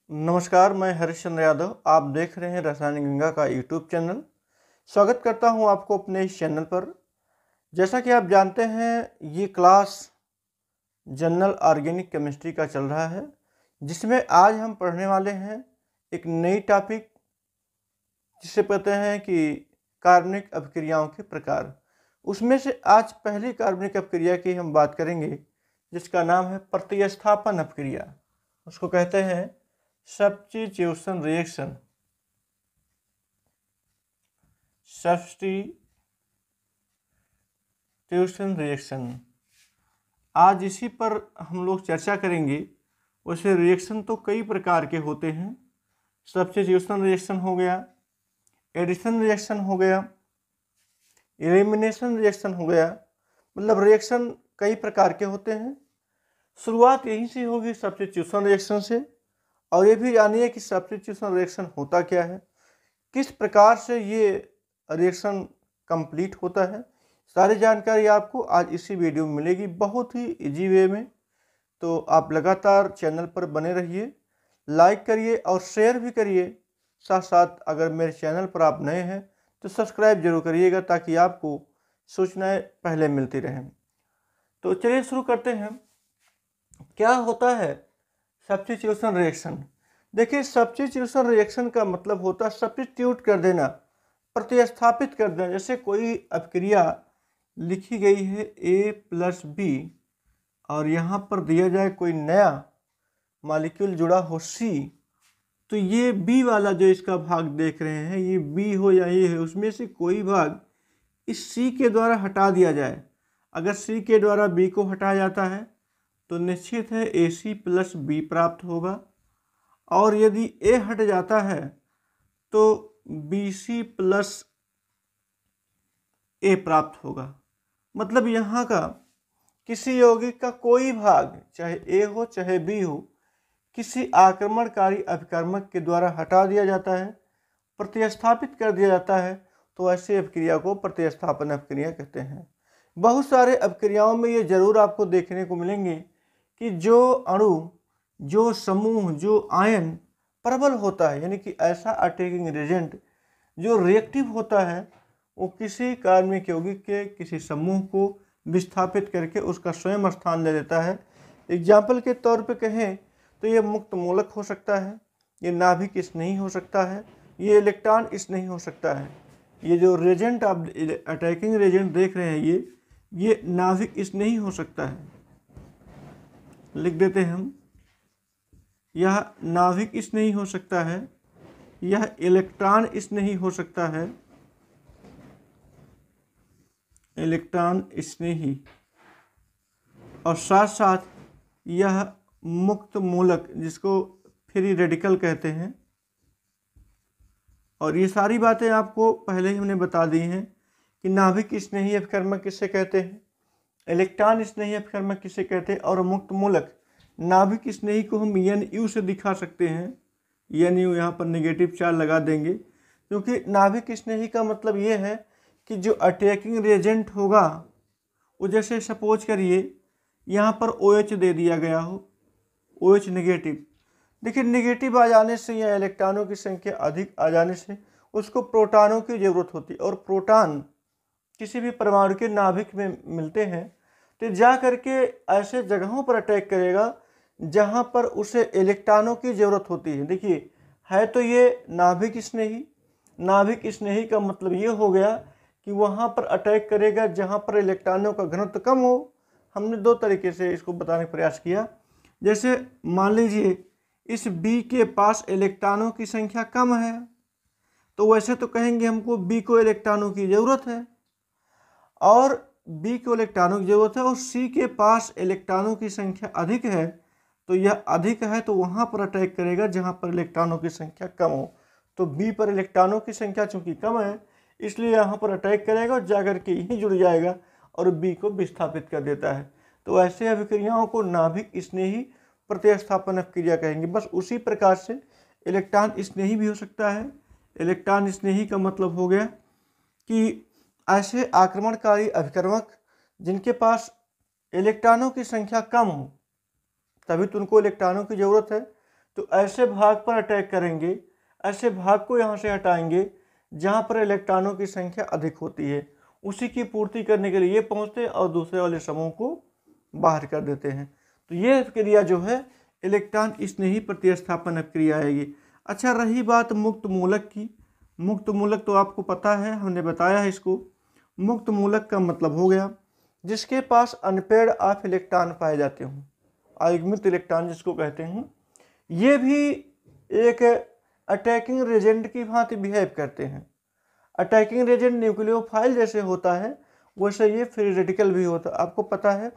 नमस्कार, मैं हरिश्चंद्र यादव। आप देख रहे हैं रसायन गंगा का यूट्यूब चैनल। स्वागत करता हूं आपको अपने इस चैनल पर। जैसा कि आप जानते हैं, ये क्लास जनरल ऑर्गेनिक केमिस्ट्री का चल रहा है, जिसमें आज हम पढ़ने वाले हैं एक नई टॉपिक, जिसे कहते हैं कि कार्बनिक अपक्रियाओं के प्रकार। उसमें से आज पहली कार्बनिक अपक्रिया की हम बात करेंगे, जिसका नाम है प्रतिस्थापन अपक्रिया। उसको कहते हैं सब्स्टिट्यूशन रिएक्शन। सब्स्टिट्यूशन रिएक्शन आज इसी पर हम लोग चर्चा करेंगे। वैसे रिएक्शन तो कई प्रकार के होते हैं। सब्स्टिट्यूशन रिएक्शन हो गया, एडिशन रिएक्शन हो गया, एलिमिनेशन रिएक्शन हो गया। मतलब रिएक्शन कई प्रकार के होते हैं। शुरुआत यहीं से होगी, सब्स्टिट्यूशन रिएक्शन से। और ये भी जानिए कि सब्स्टिट्यूशन रिएक्शन होता क्या है, किस प्रकार से ये रिएक्शन कंप्लीट होता है। सारी जानकारी आपको आज इसी वीडियो में मिलेगी, बहुत ही इजी वे में। तो आप लगातार चैनल पर बने रहिए, लाइक करिए और शेयर भी करिए। साथ साथ अगर मेरे चैनल पर आप नए हैं तो सब्सक्राइब जरूर करिएगा, ताकि आपको सूचनाएं पहले मिलती रहें। तो चलिए शुरू करते हैं। क्या होता है सब्स्टिट्यूशन रिएक्शन? देखिए, सब्स्टिट्यूशन रिएक्शन का मतलब होता है सब्स्टिट्यूट कर देना, प्रतिस्थापित कर देना। जैसे कोई अपक्रिया लिखी गई है A+B और यहाँ पर दिया जाए कोई नया मॉलिक्यूल जुड़ा हो C, तो ये B वाला जो इसका भाग देख रहे हैं, ये B हो या ये है, उसमें से कोई भाग इस C के द्वारा हटा दिया जाए। अगर C के द्वारा B को हटाया जाता है तो निश्चित है AC+B प्राप्त होगा, और यदि A हट जाता है तो BC+A प्राप्त होगा। मतलब यहाँ का किसी यौगिक का कोई भाग, चाहे A हो चाहे B हो, किसी आक्रमणकारी अभिकर्मक के द्वारा हटा दिया जाता है, प्रतिस्थापित कर दिया जाता है, तो ऐसे अपक्रिया को प्रतिस्थापन अपक्रिया कहते हैं। बहुत सारे अपक्रियाओं में ये जरूर आपको देखने को मिलेंगे कि जो अणु, जो समूह, जो आयन प्रबल होता है, यानी कि ऐसा अटैकिंग एजेंट जो रिएक्टिव होता है, वो किसी कार्बनिक यौगिक के किसी समूह को विस्थापित करके उसका स्वयं स्थान ले लेता है। एग्जाम्पल के तौर पे कहें तो ये मुक्त मूलक हो सकता है, ये नाभिक स्नेही हो सकता है, ये इलेक्ट्रॉन स्नेही हो सकता है। ये जो रेजेंट आप अटैकिंग रेजेंट देख रहे हैं, ये नाभिक स्नेही हो सकता है। लिख देते हैं हम, यह नाभिक स्नेही हो सकता है, यह इलेक्ट्रॉन स्नेही हो सकता है, इलेक्ट्रॉन स्नेही, और साथ साथ यह मुक्त मूलक, जिसको फ्री रेडिकल कहते हैं। और ये सारी बातें आपको पहले ही हमने बता दी हैं कि नाभिक स्नेही अपकर्मक किसे कहते हैं, इलेक्ट्रॉन स्नेही अपकर्मक किसे कहते हैं, और मुक्त मूलक। नाभिक स्नेही को हम NU से दिखा सकते हैं। NU यहाँ पर नेगेटिव चार्ज लगा देंगे, क्योंकि नाभिक स्नेही का मतलब ये है कि जो अटैकिंग रिएजेंट होगा, वो जैसे सपोज करिए यहाँ पर OH दे दिया गया हो, OH नेगेटिव। देखिए, नेगेटिव आ जाने से या इलेक्ट्रॉनों की संख्या अधिक आ जाने से उसको प्रोटॉनों की ज़रूरत होती है, और प्रोटॉन किसी भी परमाणु के नाभिक में मिलते हैं तो जा करके ऐसे जगहों पर अटैक करेगा जहाँ पर उसे इलेक्ट्रॉनों की ज़रूरत होती है। देखिए, है तो ये नाभिक स्नेही। नाभिक स्नेही का मतलब ये हो गया कि वहाँ पर अटैक करेगा जहाँ पर इलेक्ट्रॉनों का घनत्व कम हो। हमने दो तरीके से इसको बताने का प्रयास किया। जैसे मान लीजिए इस B के पास इलेक्ट्रॉनों की संख्या कम है, तो वैसे तो कहेंगे हमको B को इलेक्ट्रॉनों की ज़रूरत है, और B को इलेक्ट्रॉनों की ज़रूरत है, और C के पास इलेक्ट्रॉनों की संख्या अधिक है, तो यह अधिक है तो वहाँ पर अटैक करेगा जहाँ पर इलेक्ट्रॉनों की संख्या कम हो। तो B पर इलेक्ट्रॉनों की संख्या चूँकि कम है, इसलिए यहाँ पर अटैक करेगा और जाकर के यहीं जुड़ जाएगा और B को विस्थापित कर देता है। तो ऐसे अभिक्रियाओं को नाभिक स्नेही प्रतिस्थापन अपक्रिया कहेंगे। बस उसी प्रकार से इलेक्ट्रॉन स्नेही भी हो सकता है। इलेक्ट्रॉन स्नेही का मतलब हो गया कि ऐसे आक्रमणकारी अभिकर्मक जिनके पास इलेक्ट्रॉनों की संख्या कम हो, तभी तो उनको इलेक्ट्रॉनों की ज़रूरत है, तो ऐसे भाग पर अटैक करेंगे, ऐसे भाग को यहाँ से हटाएंगे जहाँ पर इलेक्ट्रॉनों की संख्या अधिक होती है, उसी की पूर्ति करने के लिए ये पहुँचते हैं और दूसरे वाले समूह को बाहर कर देते हैं। तो ये क्रिया जो है इलेक्ट्रॉन स्नेही प्रतिस्थापन क्रिया है ये। अच्छा, रही बात मुक्त मूलक की। मुक्त मूलक तो आपको पता है, हमने बताया है इसको। मुक्त मूलक का मतलब हो गया जिसके पास अनपेयर्ड ऑफ इलेक्ट्रॉन पाए जाते हों, अयुग्मित इलेक्ट्रॉन जिसको कहते हैं। ये भी एक अटैकिंग रेजेंट की भांति बिहेव करते हैं। अटैकिंग रेजेंट न्यूक्लियोफाइल जैसे होता है वैसे ये फ्री रेडिकल भी होता है। आपको पता है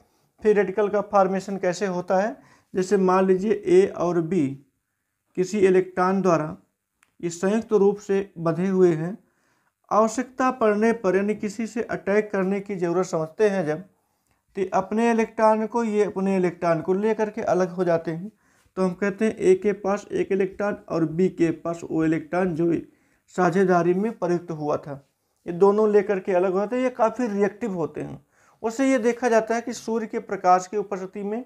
फ्री रेडिकल का फॉर्मेशन कैसे होता है। जैसे मान लीजिए ए और बी किसी इलेक्ट्रॉन द्वारा ये संयुक्त रूप से बंधे हुए हैं, आवश्यकता पड़ने पर यानी किसी से अटैक करने की ज़रूरत समझते हैं जब, तो अपने इलेक्ट्रॉन को ये अपने इलेक्ट्रॉन को लेकर के अलग हो जाते हैं। तो हम कहते हैं ए के पास एक इलेक्ट्रॉन और बी के पास वो इलेक्ट्रॉन जो साझेदारी में प्रयुक्त हुआ था, ये दोनों लेकर के अलग होते हैं। ये काफ़ी रिएक्टिव होते हैं। उससे ये देखा जाता है कि सूर्य के प्रकाश की उपस्थिति में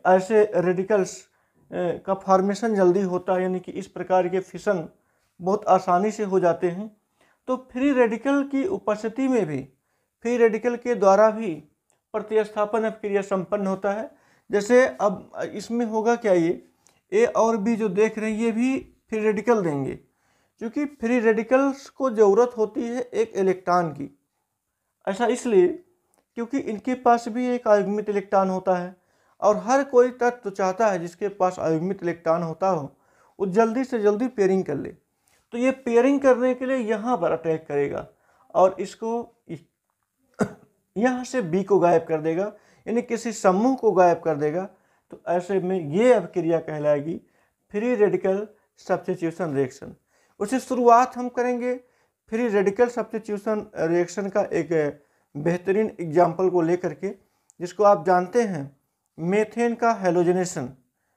ऐसे रेडिकल्स का फॉर्मेशन जल्दी होता है, यानी कि इस प्रकार के फिशन बहुत आसानी से हो जाते हैं। तो फ्री रेडिकल की उपस्थिति में भी, फ्री रेडिकल के द्वारा भी प्रतिस्थापन क्रिया संपन्न होता है। जैसे अब इसमें होगा क्या, ये ए और बी जो देख रहे हैं ये भी फ्री रेडिकल देंगे, क्योंकि फ्री रेडिकल्स को ज़रूरत होती है एक इलेक्ट्रॉन की। ऐसा इसलिए क्योंकि इनके पास भी एक अयुग्मित इलेक्ट्रॉन होता है और हर कोई तत्व चाहता है जिसके पास अयुग्मित इलेक्ट्रॉन होता हो वो जल्दी से जल्दी पेयरिंग कर ले। तो ये पेयरिंग करने के लिए यहाँ पर अटैक करेगा और इसको यहाँ से बी को गायब कर देगा, यानी किसी समूह को गायब कर देगा। तो ऐसे में ये अब क्रिया कहलाएगी फ्री रेडिकल सब्स्टिट्यूशन रिएक्शन। उसे शुरुआत हम करेंगे फ्री रेडिकल सब्स्टिट्यूशन रिएक्शन का एक बेहतरीन एग्जाम्पल को लेकर के, जिसको आप जानते हैं मेथेन का हेलोजनेशन।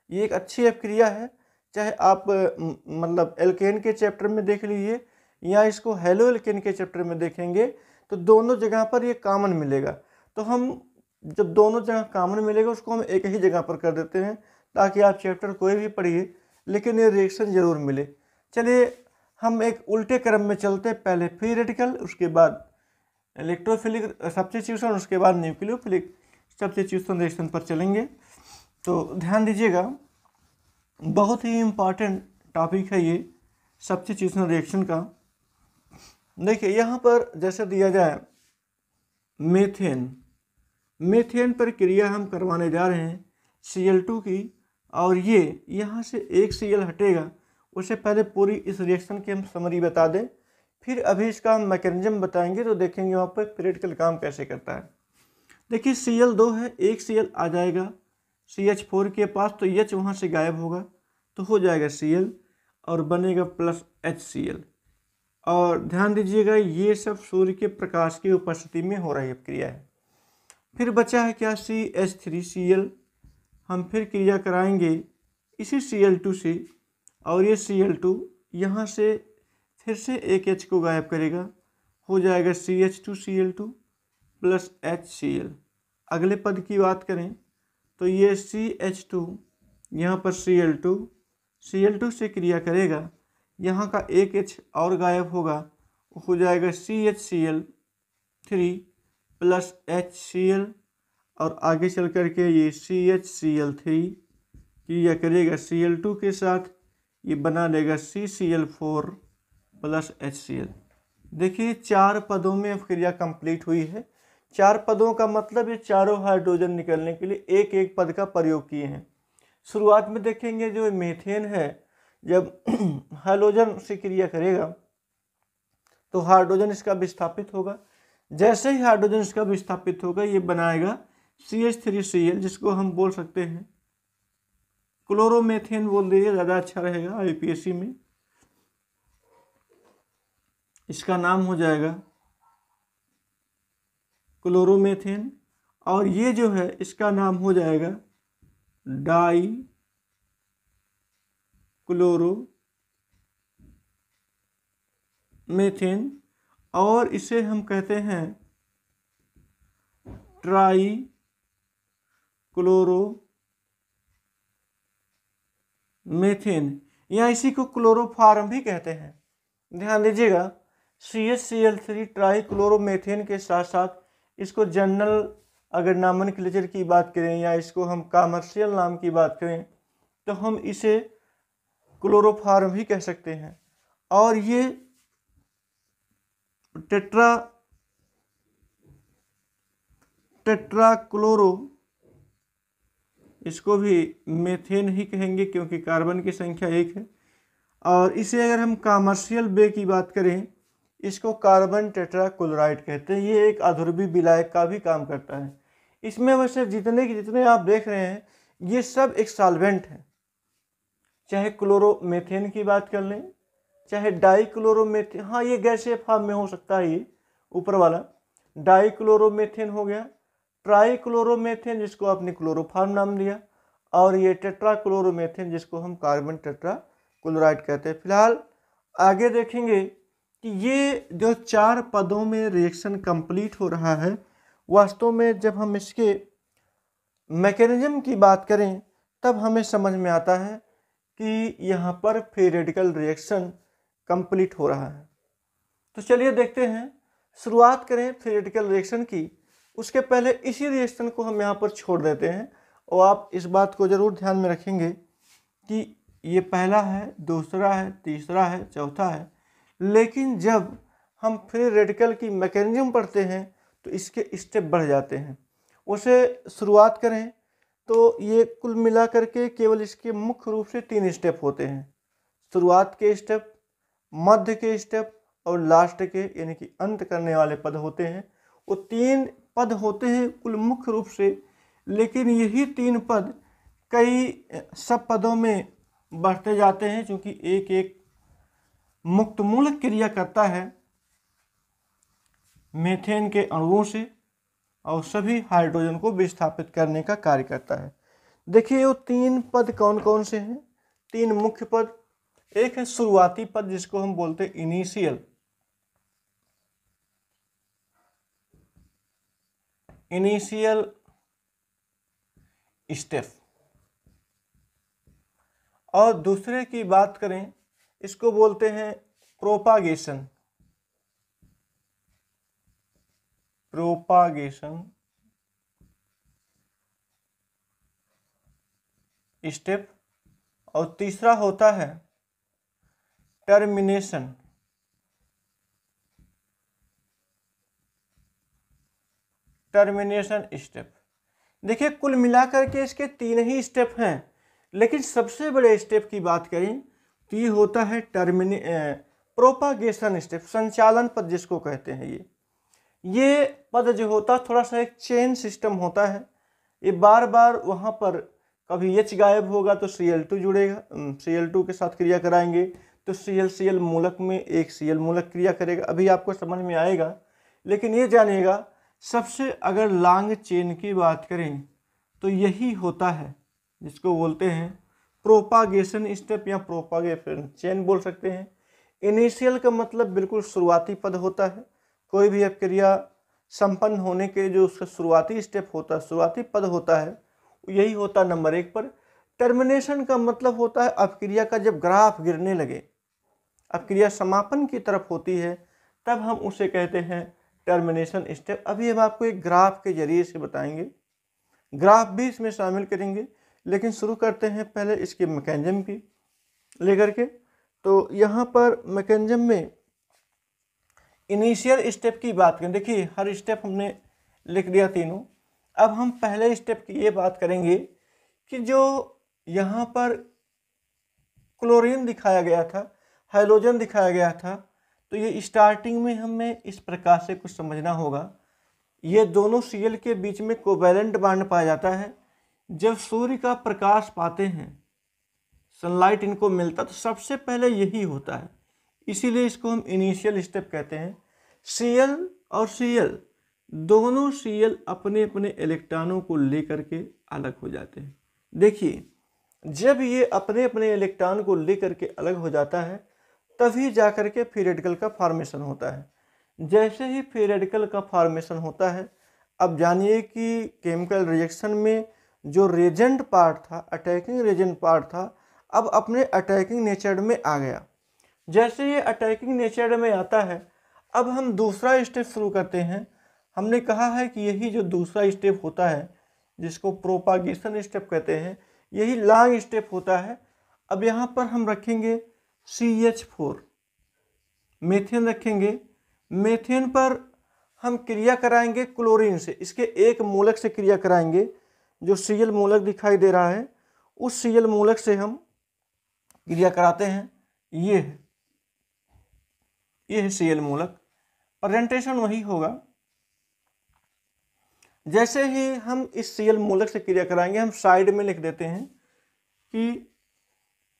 ये एक अच्छी क्रिया है, चाहे आप मतलब एल्केन के चैप्टर में देख लीजिए या इसको हेलो एल्केन के चैप्टर में देखेंगे तो दोनों जगह पर ये कॉमन मिलेगा। तो हम जब दोनों जगह कॉमन मिलेगा उसको हम एक ही जगह पर कर देते हैं ताकि आप चैप्टर कोई भी पढ़िए लेकिन ये रिएक्शन जरूर मिले। चलिए हम एक उल्टे क्रम में चलते, पहले फ्री रेडिकल, उसके बाद इलेक्ट्रोफिलिक सब्स्टिट्यूशन, उसके बाद न्यूक्लियोफिलिक सब्स्टिट्यूशन रिएक्शन पर चलेंगे। तो ध्यान दीजिएगा, बहुत ही इम्पॉर्टेंट टॉपिक है ये सब्स्टिट्यूशन रिएक्शन का। देखिए यहाँ पर जैसे दिया जाए मेथेन पर क्रिया हम करवाने जा रहे हैं Cl2 की, और ये यहाँ से एक Cl हटेगा। उससे पहले पूरी इस रिएक्शन की हम समरी बता दें, फिर अभी इसका हम मैकेनिज्म बताएंगे तो देखेंगे वहाँ पर प्रैक्टिकल काम कैसे करता है। देखिए Cl2 है, एक Cl आ जाएगा CH4 के पास, तो H वहाँ से गायब होगा तो हो जाएगा Cl और बनेगा प्लस HCl। और ध्यान दीजिएगा ये सब सूर्य के प्रकाश की उपस्थिति में हो रही क्रिया है। फिर बचा है क्या, CH3Cl। हम फिर क्रिया कराएंगे इसी Cl2 से, और ये Cl2 यहाँ से फिर से एक H को गायब करेगा, हो जाएगा CH2Cl2 प्लस HCl। अगले पद की बात करें तो ये CH2 यहाँ पर Cl2 से क्रिया करेगा, यहाँ का एक H और गायब होगा, हो जाएगा CHCl3 प्लस HCl, और आगे चल करके ये CHCl3 क्रिया करेगा Cl2 के साथ, ये बना लेगा CCl4 प्लस HCl। देखिए 4 पदों में क्रिया कंप्लीट हुई है। 4 पदों का मतलब ये चारों हाइड्रोजन निकलने के लिए एक एक पद का प्रयोग किए हैं। शुरुआत में देखेंगे जो मेथेन है, जब हाइड्रोजन से क्रिया करेगा तो हाइड्रोजन इसका विस्थापित होगा। जैसे ही हाइड्रोजन इसका विस्थापित होगा ये बनाएगा CH3Cl, जिसको हम बोल सकते हैं क्लोरोमेथेन बोल दीजिए, ज़्यादा अच्छा रहेगा IUPAC में। इसका नाम हो जाएगा क्लोरोमेथेन, और ये जो है इसका नाम हो जाएगा डाई क्लोरोमेथेन, और इसे हम कहते हैं ट्राई क्लोरोमेथेन। मीथेन, या इसी को क्लोरोफॉर्म भी कहते हैं। ध्यान दीजिएगा, CH Cl3 ट्राईक्लोरोमेथेन के साथ साथ इसको जनरल अगर नॉमेनक्लेचर की बात करें या इसको हम कमर्शियल नाम की बात करें तो हम इसे क्लोरोफॉर्म भी कह सकते हैं। और ये टेट्राक्लोरो, इसको भी मेथेन ही कहेंगे क्योंकि कार्बन की संख्या 1 है। और इसे अगर हम कमर्शियल वे की बात करें, इसको कार्बन टेट्राक्लोराइड कहते हैं। ये एक अध्रुवी विलायक का भी काम करता है। इसमें वैसे जितने आप देख रहे हैं ये सब एक सॉल्वेंट है, चाहे क्लोरोमेथेन की बात कर लें, चाहे डाईक्लोरोमेथेन, हाँ ये गैसीय फॉर्म में हो सकता है, ये ऊपर वाला डाईक्लोरोमेथेन हो गया, ट्राईक्लोरोमेथेन जिसको आपने क्लोरोफॉर्म नाम दिया, और ये टेट्राक्लोरोमेथेन जिसको हम कार्बन टेट्राक्लोराइड कहते हैं। फिलहाल आगे देखेंगे कि ये जो 4 पदों में रिएक्शन कंप्लीट हो रहा है, वास्तव में जब हम इसके मैकेनिज्म की बात करें तब हमें समझ में आता है कि यहाँ पर फ्री रेडिकल रिएक्शन कंप्लीट हो रहा है। तो चलिए देखते हैं, शुरुआत करें फ्री रेडिकल रिएक्शन की। उसके पहले इसी रिएक्शन को हम यहाँ पर छोड़ देते हैं, और आप इस बात को ज़रूर ध्यान में रखेंगे कि ये पहला है, दूसरा है, तीसरा है, चौथा है, लेकिन जब हम फ्री रेडिकल की मैकेनिज्म पढ़ते हैं तो इसके स्टेप बढ़ जाते हैं। उसे शुरुआत करें तो ये कुल मिलाकर के केवल इसके मुख्य रूप से 3 स्टेप होते हैं। शुरुआत के स्टेप, मध्य के स्टेप और लास्ट के यानी कि अंत करने वाले पद होते हैं। वो 3 पद होते हैं कुल मुख्य रूप से, लेकिन यही 3 पद कई सब पदों में बढ़ते जाते हैं, क्योंकि एक एक मुक्त मूलक क्रिया करता है मीथेन के अणुओं से और सभी हाइड्रोजन को विस्थापित करने का कार्य करता है। देखिए वो 3 पद कौन कौन से हैं, 3 मुख्य पद। एक है शुरुआती पद जिसको हम बोलते हैं इनिशियल स्टेप, और दूसरे की बात करें इसको बोलते हैं प्रोपागेशन स्टेप, और तीसरा होता है टर्मिनेशन स्टेप। देखिए कुल मिलाकर के इसके 3 ही स्टेप हैं, लेकिन सबसे बड़े स्टेप की बात करें तो ये होता है प्रोपागेशन स्टेप, संचालन पद जिसको कहते हैं। ये पद जो होता है थोड़ा सा एक चेन सिस्टम होता है। ये बार बार वहाँ पर कभी H गायब होगा तो Cl2 जुड़ेगा, Cl2 के साथ क्रिया कराएंगे तो Cl मूलक में एक Cl मूलक क्रिया करेगा। अभी आपको समझ में आएगा, लेकिन ये जानिएगा सबसे अगर लॉन्ग चेन की बात करें तो यही होता है जिसको बोलते हैं प्रोपागेशन स्टेप या प्रोपागेशन चेन बोल सकते हैं। इनिशियल का मतलब बिल्कुल शुरुआती पद होता है। कोई भी क्रिया संपन्न होने के जो उसका शुरुआती स्टेप होता है, शुरुआती पद होता है, यही होता है नंबर 1 पर। टर्मिनेशन का मतलब होता है अब क्रिया का जब ग्राफ गिरने लगे, अब क्रिया समापन की तरफ होती है, तब हम उसे कहते हैं टर्मिनेशन स्टेप। अभी हम आपको एक ग्राफ के जरिए से बताएंगे, ग्राफ भी इसमें शामिल करेंगे, लेकिन शुरू करते हैं पहले इसके मैकेनिज्म की लेकर के। तो यहाँ पर मैकेनिज्म में इनिशियल स्टेप की बात करें, देखिए हर स्टेप हमने लिख दिया तीनों। अब हम पहले स्टेप की ये बात करेंगे कि जो यहाँ पर क्लोरीन दिखाया गया था, हाइड्रोजन दिखाया गया था, तो ये स्टार्टिंग में हमें इस प्रकार से कुछ समझना होगा। ये दोनों Cl के बीच में कोवैलेंट बॉन्ड पाया जाता है। जब सूर्य का प्रकाश पाते हैं, सनलाइट इनको मिलता, तो सबसे पहले यही होता है, इसीलिए इसको हम इनिशियल स्टेप कहते हैं। Cl और Cl दोनों Cl अपने अपने इलेक्ट्रॉनों को लेकर के अलग हो जाते हैं। देखिए जब ये अपने अपने इलेक्ट्रॉन को लेकर के अलग हो जाता है तभी जाकर के फ्री रेडिकल का फॉर्मेशन होता है। जैसे ही फ्री रेडिकल का फॉर्मेशन होता है, अब जानिए कि केमिकल रिएक्शन में जो रेजेंट पार्ट था, अटैकिंग रेजेंट पार्ट था, अब अपने अटैकिंग नेचर में आ गया। जैसे ये अटैकिंग नेचर में आता है, अब हम दूसरा स्टेप शुरू करते हैं। हमने कहा है कि यही जो दूसरा स्टेप होता है, जिसको प्रोपागेशन स्टेप कहते हैं, यही लॉन्ग स्टेप होता है। अब यहाँ पर हम रखेंगे CH4, मीथेन रखेंगे। मीथेन पर हम क्रिया कराएंगे क्लोरीन से, इसके एक मूलक से क्रिया कराएंगे। जो Cl मूलक दिखाई दे रहा है, उस Cl मूलक से हम क्रिया कराते हैं। ये है Cl मूलक, प्रेजेंटेशन वही होगा। जैसे ही हम इस Cl मूलक से क्रिया कराएंगे, हम साइड में लिख देते हैं कि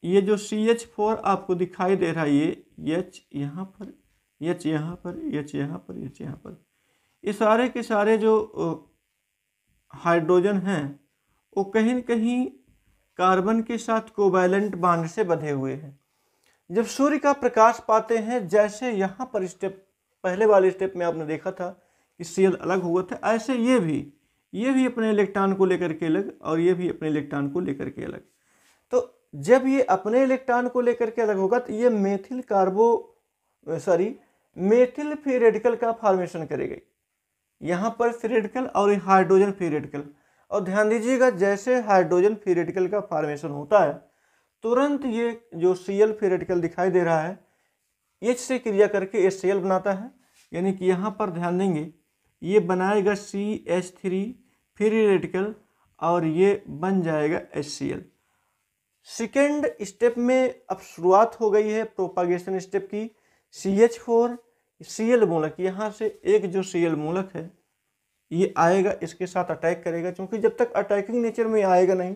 ये जो CH4 आपको दिखाई दे रहा है, ये H यहाँ पर, H यहाँ पर, H यहाँ पर, H यहाँ पर, ये सारे के सारे जो हाइड्रोजन हैं वो कहीं न कहीं कार्बन के साथ कोवैलेंट बॉन्ड से बंधे हुए हैं। जब सूर्य का प्रकाश पाते हैं, जैसे यहाँ पर स्टेप, पहले वाले स्टेप में आपने देखा था कि Cl अलग हुआ था, ऐसे ये भी अपने इलेक्ट्रॉन को लेकर के अलग, और ये भी अपने इलेक्ट्रॉन को लेकर के अलग। तो जब ये अपने इलेक्ट्रॉन को लेकर के अलग होगा, तो ये मेथिल फ्री रेडिकल का फॉर्मेशन करेगा। यहाँ पर फ्री रेडिकल और हाइड्रोजन फ्री रेडिकल। और ध्यान दीजिएगा, जैसे हाइड्रोजन फ्री रेडिकल का फॉर्मेशन होता है, तुरंत ये जो Cl फ्री रेडिकल दिखाई दे रहा है, H से क्रिया करके HCl बनाता है। यानी कि यहाँ पर ध्यान देंगे, ये बनाएगा CH3 फ्री रेडिकल और ये बन जाएगा HCl। सेकेंड स्टेप में अब शुरुआत हो गई है प्रोपागेशन स्टेप की। CH4 Cl मूलक, यहाँ से एक जो Cl मूलक है ये आएगा, इसके साथ अटैक करेगा। क्योंकि जब तक अटैकिंग नेचर में आएगा नहीं,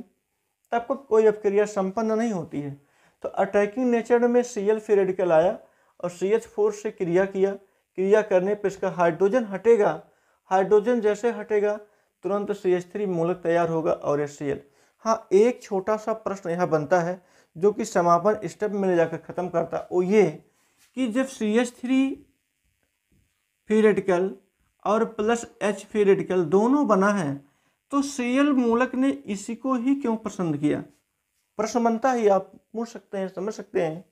तब तक कोई अपक्रिया संपन्न नहीं होती है। तो अटैकिंग नेचर में Cl फ्री रेडिकल आया और CH4 से क्रिया किया। क्रिया करने पर इसका हाइड्रोजन हटेगा। हाइड्रोजन जैसे हटेगा, तुरंत CH3 मूलक तैयार होगा और HCl। हाँ, एक छोटा सा प्रश्न यहाँ बनता है जो कि समापन स्टेप में ले जाकर खत्म करता है, वो ये कि जब CH3 फ्री रेडिकल और प्लस H फ्री रेडिकल दोनों बना है, तो Cl मूलक ने इसी को ही क्यों पसंद किया? प्रश्न बनता है, आप पूछ सकते हैं, समझ सकते हैं।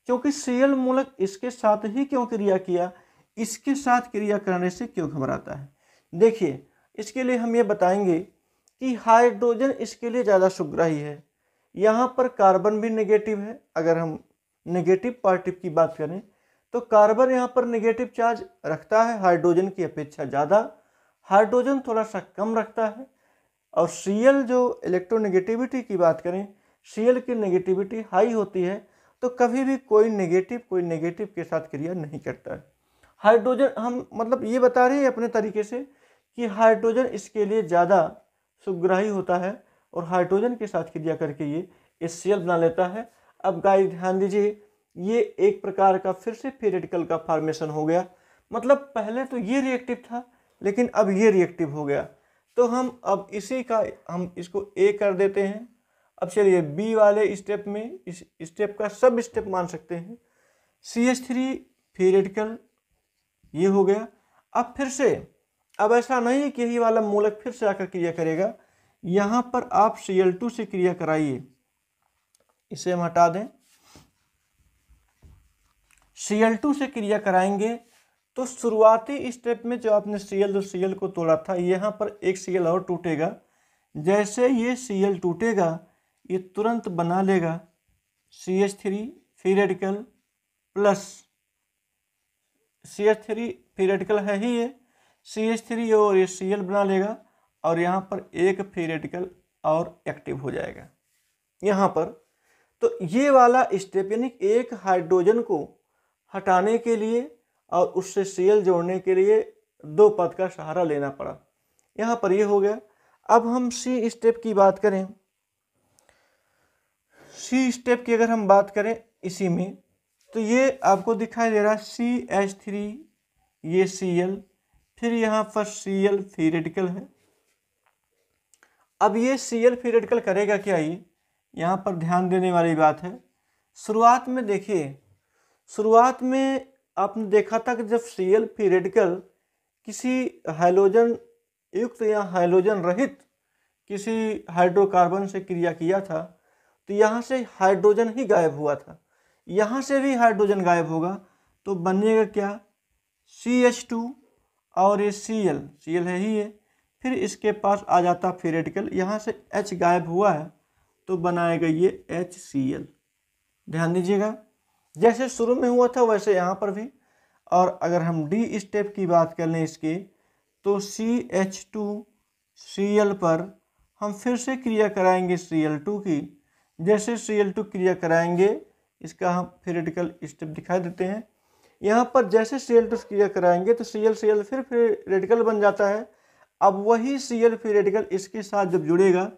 क्योंकि Cl मूलक इसके साथ ही क्यों क्रिया किया, इसके साथ क्रिया करने से क्यों घबराता है? देखिए, इसके लिए हम ये बताएंगे कि हाइड्रोजन इसके लिए ज़्यादा सुग्राही है। यहाँ पर कार्बन भी नेगेटिव है। अगर हम नेगेटिव पार्टिव की बात करें, तो कार्बन यहाँ पर नेगेटिव चार्ज रखता है हाइड्रोजन की अपेक्षा ज़्यादा, हाइड्रोजन थोड़ा सा कम रखता है। और Cl जो इलेक्ट्रोनेगेटिविटी की बात करें, Cl की नेगेटिविटी हाई होती है, तो कभी भी कोई नेगेटिव के साथ क्रिया नहीं करता है। हाइड्रोजन, हम मतलब ये बता रहे हैं अपने तरीके से कि हाइड्रोजन इसके लिए ज़्यादा सुग्राही होता है और हाइड्रोजन के साथ क्रिया करके ये HCl बना लेता है। अब गाइस ध्यान दीजिए, ये एक प्रकार का फिर से फ्री रेडिकल का फॉर्मेशन हो गया। मतलब पहले तो ये रिएक्टिव था, लेकिन अब ये रिएक्टिव हो गया। तो हम अब इसी का हम इसको A कर देते हैं। अब चलिए B वाले स्टेप में, इस स्टेप का सब स्टेप मान सकते हैं। CH3 फ्री रेडिकल ये हो गया। अब फिर से, अब ऐसा नहीं कि यही वाला मूलक फिर से आकर क्रिया करेगा। यहाँ पर आप Cl2 से क्रिया कराइए, इसे हम हटा दें। Cl2 से क्रिया कराएंगे तो शुरुआती स्टेप में जो आपने Cl को तोड़ा था, यहाँ पर एक Cl और टूटेगा। जैसे ये Cl टूटेगा, ये तुरंत बना लेगा CH3 free radical plus CH3 free radical है ही ये, CH3 और ये Cl बना लेगा और यहाँ पर एक फ्री रेडिकल और एक्टिव हो जाएगा यहाँ पर। तो ये वाला स्टेप, यानी एक हाइड्रोजन को हटाने के लिए और उससे Cl जोड़ने के लिए दो पद का सहारा लेना पड़ा। यहाँ पर ये हो गया। अब हम C स्टेप की बात करें, C स्टेप की अगर हम बात करें इसी में, तो ये आपको दिखाई दे रहा है CH3, ये Cl, फिर यहाँ पर Cl फ्री रेडिकल है। अब ये Cl फ्री रेडिकल करेगा क्या? ये यहाँ पर ध्यान देने वाली बात है। शुरुआत में देखिए, शुरुआत में आपने देखा था कि जब Cl फ्री रेडिकल किसी हाइड्रोजन युक्त या हाइड्रोजन रहित किसी हाइड्रोकार्बन से क्रिया किया था, तो यहाँ से हाइड्रोजन ही गायब हुआ था, यहाँ से भी हाइड्रोजन गायब होगा तो बनेगा क्या, CH2 और ये Cl है ही ये, फिर इसके पास आ जाता फ्री रेडिकल, यहाँ से H गायब हुआ है तो बनाएगा ये HCl। ध्यान दीजिएगा, जैसे शुरू में हुआ था वैसे यहाँ पर भी। और अगर हम डी स्टेप की बात कर लें इसके, तो CH2Cl पर हम फिर से क्रिया कराएंगे Cl2 की। जैसे Cl2 क्रिया कराएंगे, इसका हम फ्री रेडिकल स्टेप दिखा देते हैं। यहाँ पर जैसे Cl2 क्रिया कराएंगे तो Cl फिर फ्री रेडिकल बन जाता है। अब वही Cl फ्री रेडिकल इसके साथ जब जुड़ेगा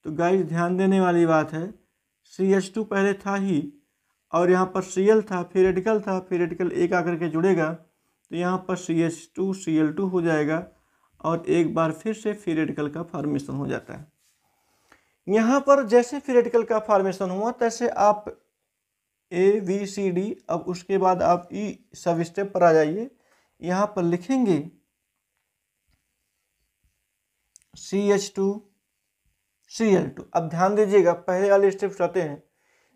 तो गाइस ध्यान देने वाली बात है, CH2 पहले था ही और यहाँ पर Cl था, फ्री रेडिकल था, फ्री रेडिकल एक आकर के जुड़ेगा तो यहाँ पर CH2Cl2 हो जाएगा और एक बार फिर से फ्री रेडिकल का फॉर्मेशन हो जाता है। यहाँ पर जैसे फ्री रेडिकल का फॉर्मेशन हुआ तैसे आप ABCD, अब उसके बाद आप E सब स्टेप पर आ जाइए। यहाँ पर लिखेंगे CH2Cl2। अब ध्यान दीजिएगा, पहले वाले स्टेप आते हैं।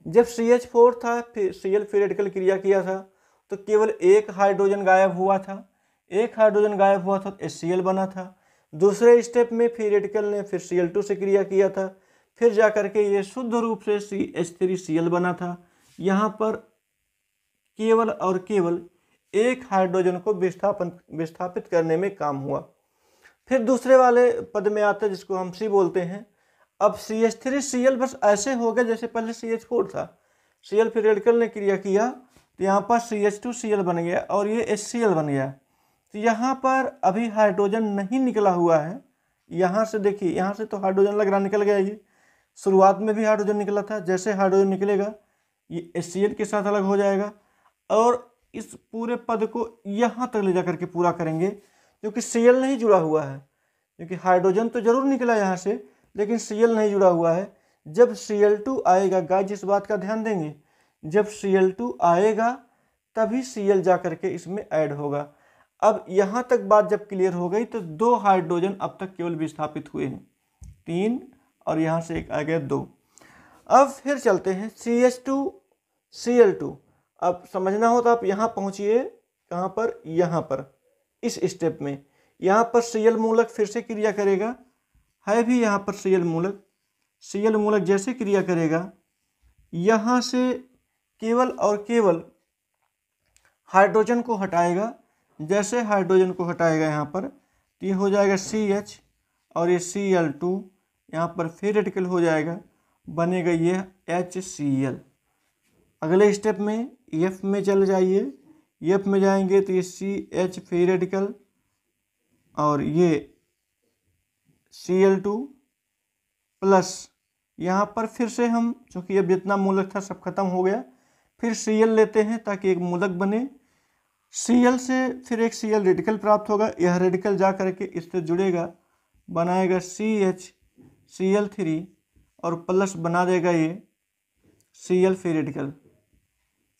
जब CH4 था, फिर Cl फ्री रेडिकल क्रिया किया था तो केवल एक हाइड्रोजन गायब हुआ था, एक हाइड्रोजन गायब हुआ था तो HCl बना था। दूसरे स्टेप में फ्री रेडिकल ने फिर Cl2 से क्रिया किया था, फिर जा करके ये शुद्ध रूप से CH3Cl बना था। यहाँ पर केवल और केवल एक हाइड्रोजन को विस्थापित करने में काम हुआ। फिर दूसरे वाले पद में आता है जिसको हम C बोलते हैं। अब CH3Cl बस ऐसे हो गया जैसे पहले CH4 था, Cl फ्री रेडिकल ने क्रिया किया तो यहाँ पर CH2Cl बन गया और ये HCl बन गया। तो यहाँ पर अभी हाइड्रोजन नहीं निकला हुआ है। यहाँ से देखिए, यहाँ से तो हाइड्रोजन लग रहा निकल गया, ये शुरुआत में भी हाइड्रोजन निकला था। जैसे हाइड्रोजन निकलेगा ये HCl के साथ अलग हो जाएगा और इस पूरे पद को यहाँ तक ले जा करके पूरा करेंगे, क्योंकि Cl नहीं जुड़ा हुआ है। क्योंकि हाइड्रोजन तो जरूर निकला यहाँ से, लेकिन Cl नहीं जुड़ा हुआ है। जब Cl2 आएगा, गाइस इस बात का ध्यान देंगे, जब Cl2 आएगा तभी Cl जा करके इसमें ऐड होगा। अब यहाँ तक बात जब क्लियर हो गई तो दो हाइड्रोजन अब तक केवल विस्थापित हुए हैं, 3 और यहाँ से एक आ गया 2। अब फिर चलते हैं CH2Cl2। अब समझना हो तो आप यहाँ पहुँचिए, कहाँ पर, यहाँ पर इस स्टेप में। यहाँ पर Cl मूलक फिर से क्रिया करेगा, है भी यहाँ पर Cl मूलक। Cl मूलक जैसे क्रिया करेगा, यहाँ से केवल और केवल हाइड्रोजन को हटाएगा। जैसे हाइड्रोजन को हटाएगा यहाँ पर तो ये हो जाएगा CH और ये Cl2, यहाँ पर फ्री रेडिकल हो जाएगा, बनेगा ये HCl। अगले स्टेप में F में चल जाइए, F में जाएंगे तो ये CH फ्री रेडिकल और ये Cl2 प्लस यहाँ पर फिर से हम, चूँकि अब जितना मूलक था सब खत्म हो गया, फिर Cl लेते हैं ताकि एक मूलक बने। Cl से फिर एक Cl रेडिकल प्राप्त होगा, यह रेडिकल जा करके इससे जुड़ेगा, बनाएगा CH Cl3 और प्लस बना देगा ये Cl फ्री रेडिकल।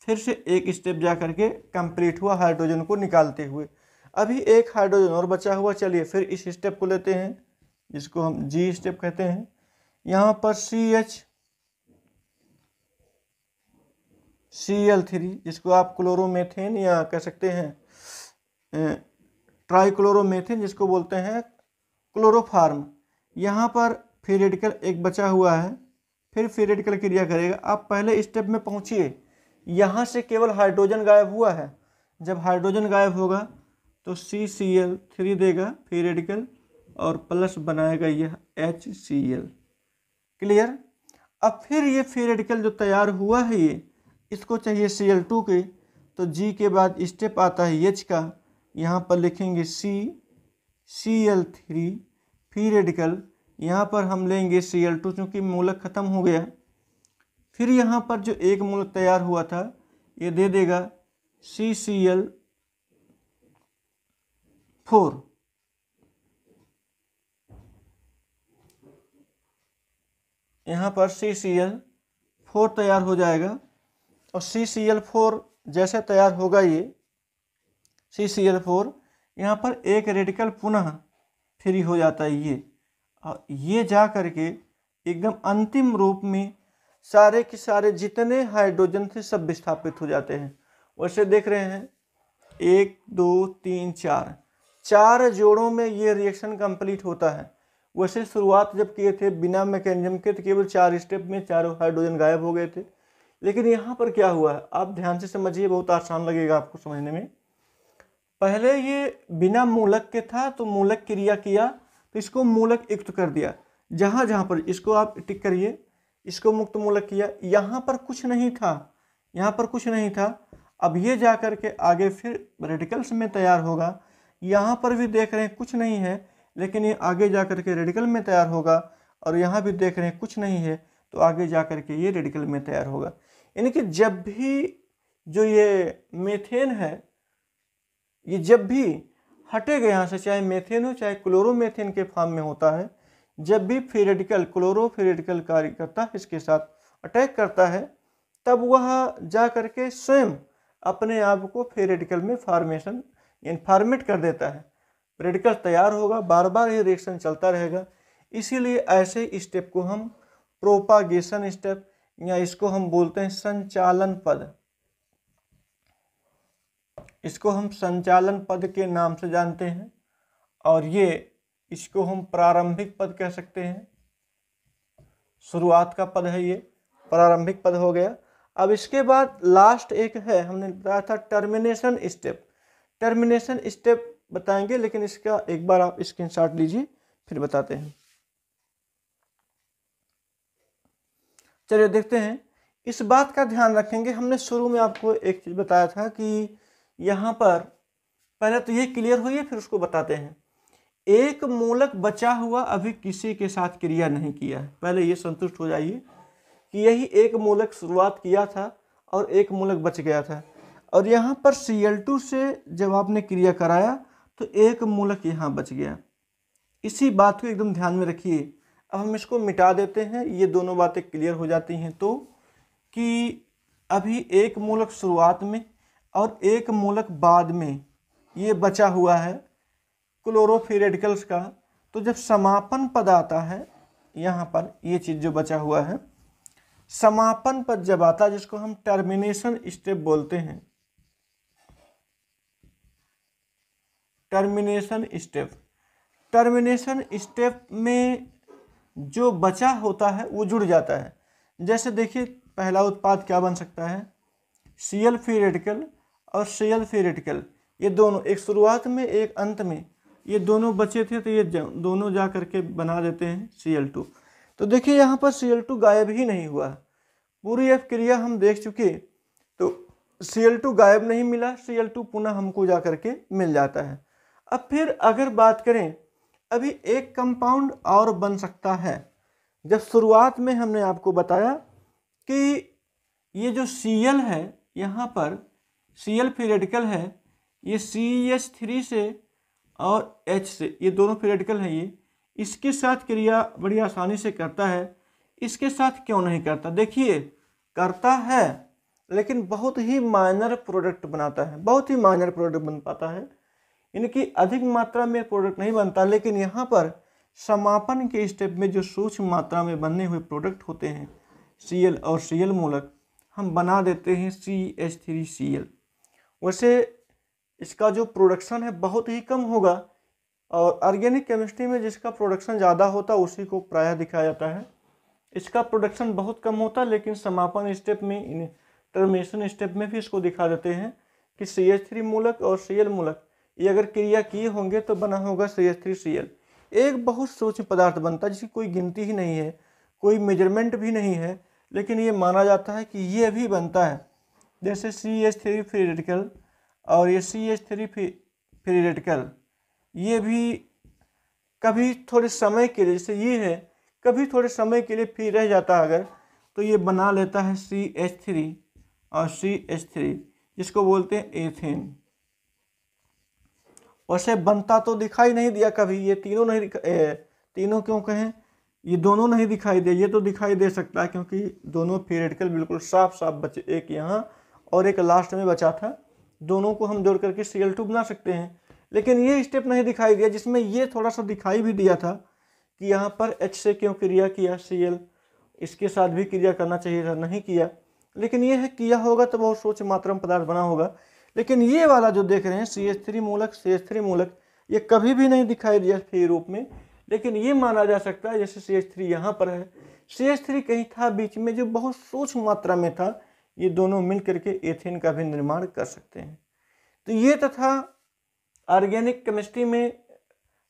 फिर से एक स्टेप जा करके कंप्लीट हुआ हाइड्रोजन को निकालते हुए। अभी एक हाइड्रोजन और बचा हुआ, चलिए फिर इस स्टेप को लेते हैं जिसको हम G स्टेप कहते हैं। यहाँ पर CH Cl3, जिसको आप क्लोरोमेथेन या कह सकते हैं ट्राइक्लोरोमेथेन जिसको बोलते हैं, क्लोरोफार्म। यहाँ पर फ्री रेडिकल एक बचा हुआ है, फिर फ्री रेडिकल क्रिया करेगा। आप पहले स्टेप में पहुँचिए, यहाँ से केवल हाइड्रोजन गायब हुआ है। जब हाइड्रोजन गायब होगा तो CCl3 देगा फ्री रेडिकल और प्लस बनाएगा यह HCl। क्लियर। अब फिर ये फ्री रेडिकल जो तैयार हुआ है ये, इसको चाहिए Cl2 के, तो G के बाद स्टेप आता है H का। यहाँ पर लिखेंगे Cl3 फ्री रेडिकल, यहाँ पर हम लेंगे Cl2 क्योंकि मूलक खत्म हो गया। फिर यहाँ पर जो एक मूलक तैयार हुआ था ये दे देगा CCl4। यहाँ पर CCl4 तैयार हो जाएगा और CCl4 जैसे तैयार होगा ये CCl4, यहाँ पर एक रेडिकल पुनः फ्री हो जाता है ये, और ये जा करके एकदम अंतिम रूप में सारे के सारे जितने हाइड्रोजन थे सब विस्थापित हो जाते हैं। वैसे देख रहे हैं 1 2 3 4 जोड़ों में ये रिएक्शन कंप्लीट होता है। वैसे शुरुआत जब किए थे बिना मैकेनिज्म के तो केवल 4 स्टेप में चारों हाइड्रोजन गायब हो गए थे, लेकिन यहाँ पर क्या हुआ है आप ध्यान से समझिए, बहुत आसान लगेगा आपको समझने में। पहले ये बिना मूलक के था तो मूलक क्रिया किया तो इसको मूलक युक्त कर दिया, जहाँ जहाँ पर इसको आप टिक करिए, इसको मुक्त मूलक किया, यहाँ पर कुछ नहीं था, यहाँ पर कुछ नहीं था। अब ये जा कर के आगे फिर रेडिकल्स में तैयार होगा, यहाँ पर भी देख रहे हैं कुछ नहीं है, लेकिन ये आगे जा कर के रेडिकल में तैयार होगा, और यहाँ भी देख रहे हैं कुछ नहीं है तो आगे जा कर के ये रेडिकल में तैयार होगा। यानी कि जब भी जो ये मीथेन है ये जब भी हटेगा यहाँ से, चाहे मीथेन हो चाहे क्लोरोमीथेन के फॉर्म में होता है, जब भी फ्री रेडिकल क्लोरो-फ्री रेडिकल कार्य करता है इसके साथ अटैक करता है, तब वह जा करके स्वयं अपने आप को फ्री रेडिकल में फॉर्मेशन यानी फॉर्मेट कर देता है, रेडिकल तैयार होगा, बार बार ये रिएक्शन चलता रहेगा। इसीलिए ऐसे स्टेप को हम प्रोपागेशन स्टेप या इसको हम बोलते हैं संचालन पद, इसको हम संचालन पद के नाम से जानते हैं, और ये इसको हम प्रारंभिक पद कह सकते हैं। शुरुआत का पद है, ये प्रारंभिक पद हो गया। अब इसके बाद लास्ट एक है, हमने बताया था टर्मिनेशन स्टेप। टर्मिनेशन स्टेप बताएंगे, लेकिन इसका एक बार आप स्क्रीनशॉट लीजिए फिर बताते हैं। चलिए देखते हैं। इस बात का ध्यान रखेंगे, हमने शुरू में आपको एक चीज बताया था कि यहाँ पर पहले तो ये क्लियर हुई है फिर उसको बताते हैं। एक मूलक बचा हुआ अभी किसी के साथ क्रिया नहीं किया है, पहले ये संतुष्ट हो जाइए कि यही एक मूलक शुरुआत किया था और एक मूलक बच गया था, और यहाँ पर Cl2 से जब आपने क्रिया कराया तो एक मूलक यहाँ बच गया। इसी बात को एकदम ध्यान में रखिए। अब हम इसको मिटा देते हैं, ये दोनों बातें क्लियर हो जाती हैं तो कि अभी एक मूलक शुरुआत में और एक मूलक बाद में ये बचा हुआ है क्लोरो-फ्री रेडिकल्स का। तो जब समापन पद आता है, यहाँ पर ये चीज़ जो बचा हुआ है, समापन पद जब आता है जिसको हम टर्मिनेशन स्टेप बोलते हैं, टर्मिनेशन स्टेप। टर्मिनेशन स्टेप में जो बचा होता है वो जुड़ जाता है। जैसे देखिए पहला उत्पाद क्या बन सकता है, Cl फ्री रेडिकल और Cl फ्री रेडिकल, ये दोनों एक शुरुआत में एक अंत में, ये दोनों बचे थे तो ये दोनों जा करके बना देते हैं Cl2। तो देखिए यहाँ पर Cl2 गायब ही नहीं हुआ, पूरी F क्रिया हम देख चुके, तो Cl2 गायब नहीं मिला, Cl2 पुनः हमको जा करके मिल जाता है। अब फिर अगर बात करें, अभी एक कंपाउंड और बन सकता है। जब शुरुआत में हमने आपको बताया कि ये जो Cl है, यहाँ पर Cl फ्री रेडिकल है, ये CH3 से और H से, ये दोनों फ्री रेडिकल है, ये इसके साथ क्रिया बड़ी आसानी से करता है, इसके साथ क्यों नहीं करता? देखिए करता है लेकिन बहुत ही माइनर प्रोडक्ट बनाता है, बहुत ही माइनर प्रोडक्ट बन पाता है, इनकी अधिक मात्रा में प्रोडक्ट नहीं बनता। लेकिन यहाँ पर समापन के स्टेप में जो सूक्ष्म मात्रा में बनने हुए प्रोडक्ट होते हैं Cl और Cl मूलक, हम बना देते हैं CH3Cl। वैसे इसका जो प्रोडक्शन है बहुत ही कम होगा, और ऑर्गेनिक केमिस्ट्री में जिसका प्रोडक्शन ज़्यादा होता है उसी को प्रायः दिखाया जाता है। इसका प्रोडक्शन बहुत कम होता है, लेकिन समापन स्टेप में, टर्मिनेशन स्टेप में भी इसको दिखा देते हैं कि CH3 मूलक और Cl मूलक ये अगर क्रिया किए होंगे तो बना होगा CH3Cl। एक बहुत सूक्ष्म पदार्थ बनता है जिसकी कोई गिनती ही नहीं है, कोई मेजरमेंट भी नहीं है, लेकिन ये माना जाता है कि ये भी बनता है। जैसे CH3 फ्री रेडिकल और ये CH3 फ्री रेडिकल, ये भी कभी थोड़े समय के लिए, जैसे ये है, कभी थोड़े समय के लिए फ्री रह जाता है अगर, तो ये बना लेता है CH3 और CH3, जिसको बोलते हैं एथेन। वैसे बनता तो दिखाई नहीं दिया कभी, ये तीनों नहीं, तीनों क्यों कहें, ये दोनों नहीं दिखाई दे, ये तो दिखाई दे सकता है क्योंकि दोनों फ्री रेडिकल बिल्कुल साफ साफ बचे, एक यहाँ और एक लास्ट में बचा था, दोनों को हम जोड़ करके Cl2 बना सकते हैं। लेकिन ये स्टेप नहीं दिखाई दिया, जिसमें ये थोड़ा सा दिखाई भी दिया था कि यहाँ पर H से क्यों क्रिया किया Cl, इसके साथ भी क्रिया करना चाहिए था, नहीं किया। लेकिन ये है किया होगा तो बहुत सोच मात्रा में पदार्थ बना होगा। लेकिन ये वाला जो देख रहे हैं CH3 मूलक, CH3 मूलक, ये कभी भी नहीं दिखाई दिया फ्री रूप में, लेकिन ये माना जा सकता है जैसे CH3 यहाँ पर है, CH3 कहीं था बीच में जो बहुत सूक्ष्म मात्रा में था, ये दोनों मिल करके एथेन का भी निर्माण कर सकते हैं। तो ये तथा ऑर्गेनिक केमिस्ट्री में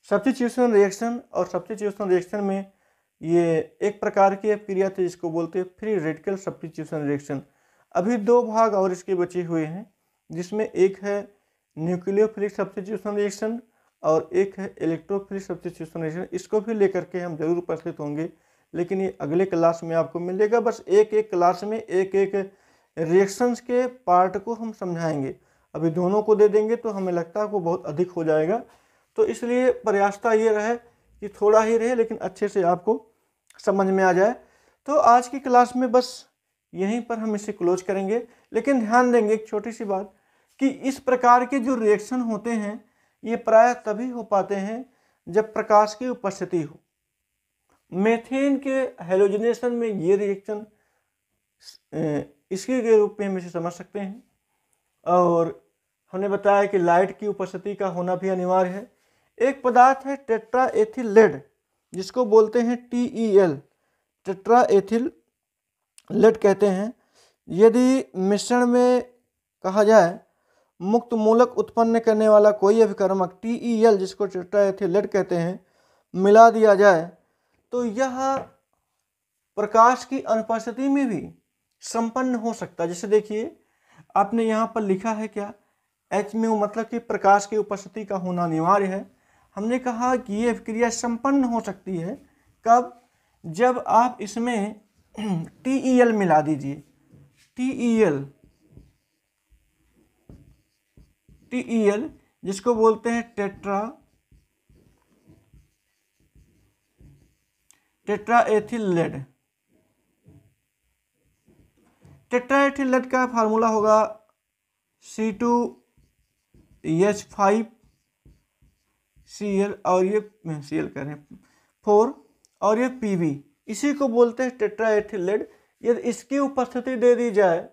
सब्स्टिट्यूशन रिएक्शन, और सब्स्टिट्यूशन रिएक्शन में ये एक प्रकार की क्रिया थी जिसको बोलते हैं फ्री रेडिकल सब्स्टिट्यूशन रिएक्शन। अभी 2 भाग और इसके बचे हुए हैं, जिसमें एक है न्यूक्लियोफिलिक सब्स्टिट्यूशन रिएक्शन और एक है इलेक्ट्रोफिलिक सब्स्टिट्यूशन रिएक्शन। इसको भी लेकर के हम जरूर उपस्थित होंगे, लेकिन ये अगले क्लास में आपको मिलेगा। बस एक एक क्लास में एक एक रिएक्शंस के पार्ट को हम समझाएंगे। अभी दोनों को दे देंगे तो हमें लगता है वो बहुत अधिक हो जाएगा, तो इसलिए प्रयासता ये रहे कि थोड़ा ही रहे लेकिन अच्छे से आपको समझ में आ जाए। तो आज की क्लास में बस यहीं पर हम इसे क्लोज करेंगे, लेकिन ध्यान देंगे एक छोटी सी बात कि इस प्रकार के जो रिएक्शन होते हैं ये प्रायः तभी हो पाते हैं जब प्रकाश की उपस्थिति हो। मेथेन के हेलोजनेशन में ये रिएक्शन इसके के रूप में हम इसे समझ सकते हैं। और हमने बताया कि लाइट की उपस्थिति का होना भी अनिवार्य है। एक पदार्थ है टेट्रा एथिल लेड, जिसको बोलते हैं TEL, टेट्रा एथिल लेड कहते हैं। यदि मिश्रण में कहा जाए मुक्त मूलक उत्पन्न करने वाला कोई अभिकर्मक TEL, जिसको टेट्रा एथिल लेड कहते हैं, मिला दिया जाए तो यह प्रकाश की अनुपस्थिति में भी संपन्न हो सकता है। जैसे देखिए आपने यहाँ पर लिखा है क्या, Hμ, मतलब कि प्रकाश की उपस्थिति का होना अनिवार्य है। हमने कहा कि ये अभिक्रिया संपन्न हो सकती है कब, जब आप इसमें TEL मिला दीजिए। TEL जिसको बोलते हैं tetra ethyl lead. Tetra ethyl lead का फार्मूला होगा C2H5Cl, और ये Cl कह रहे हैं 4, और ये Pb, इसी को बोलते हैं टेट्रा एथिल लेड। यदि इसकी उपस्थिति दे दी जाए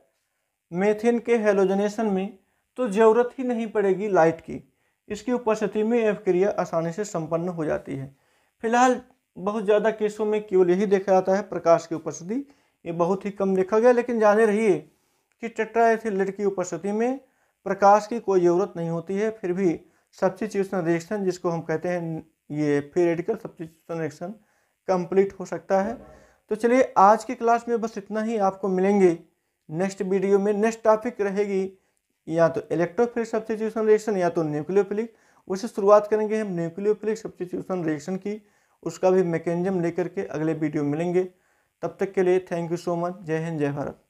मेथेन के हेलोजनेशन में तो जरूरत ही नहीं पड़ेगी लाइट की, इसकी उपस्थिति में यह क्रिया आसानी से संपन्न हो जाती है। फिलहाल बहुत ज़्यादा केसों में केवल यही देखा जाता है प्रकाश की उपस्थिति, ये बहुत ही कम देखा गया। लेकिन जाने रहिए कि टेट्रा एथिल लेड की उपस्थिति में प्रकाश की कोई ज़रूरत नहीं होती है, फिर भी सब्स्टिट्यूशन रिएक्शन, जिसको हम कहते हैं ये free radical substitution reaction, complete हो सकता है। तो चलिए आज की क्लास में बस इतना ही, आपको मिलेंगे नेक्स्ट वीडियो में। नेक्स्ट टॉपिक रहेगी या तो इलेक्ट्रोफिलिक सब्स्टिट्यूशन रिएक्शन या तो न्यूक्लियोफिलिक। उससे शुरुआत करेंगे हम न्यूक्लियोफिलिक सब्स्टिट्यूशन रिएक्शन की, उसका भी मैकेनिज्म लेकर के अगले वीडियो मिलेंगे। तब तक के लिए थैंक यू सो मच। जय हिंद, जय भारत।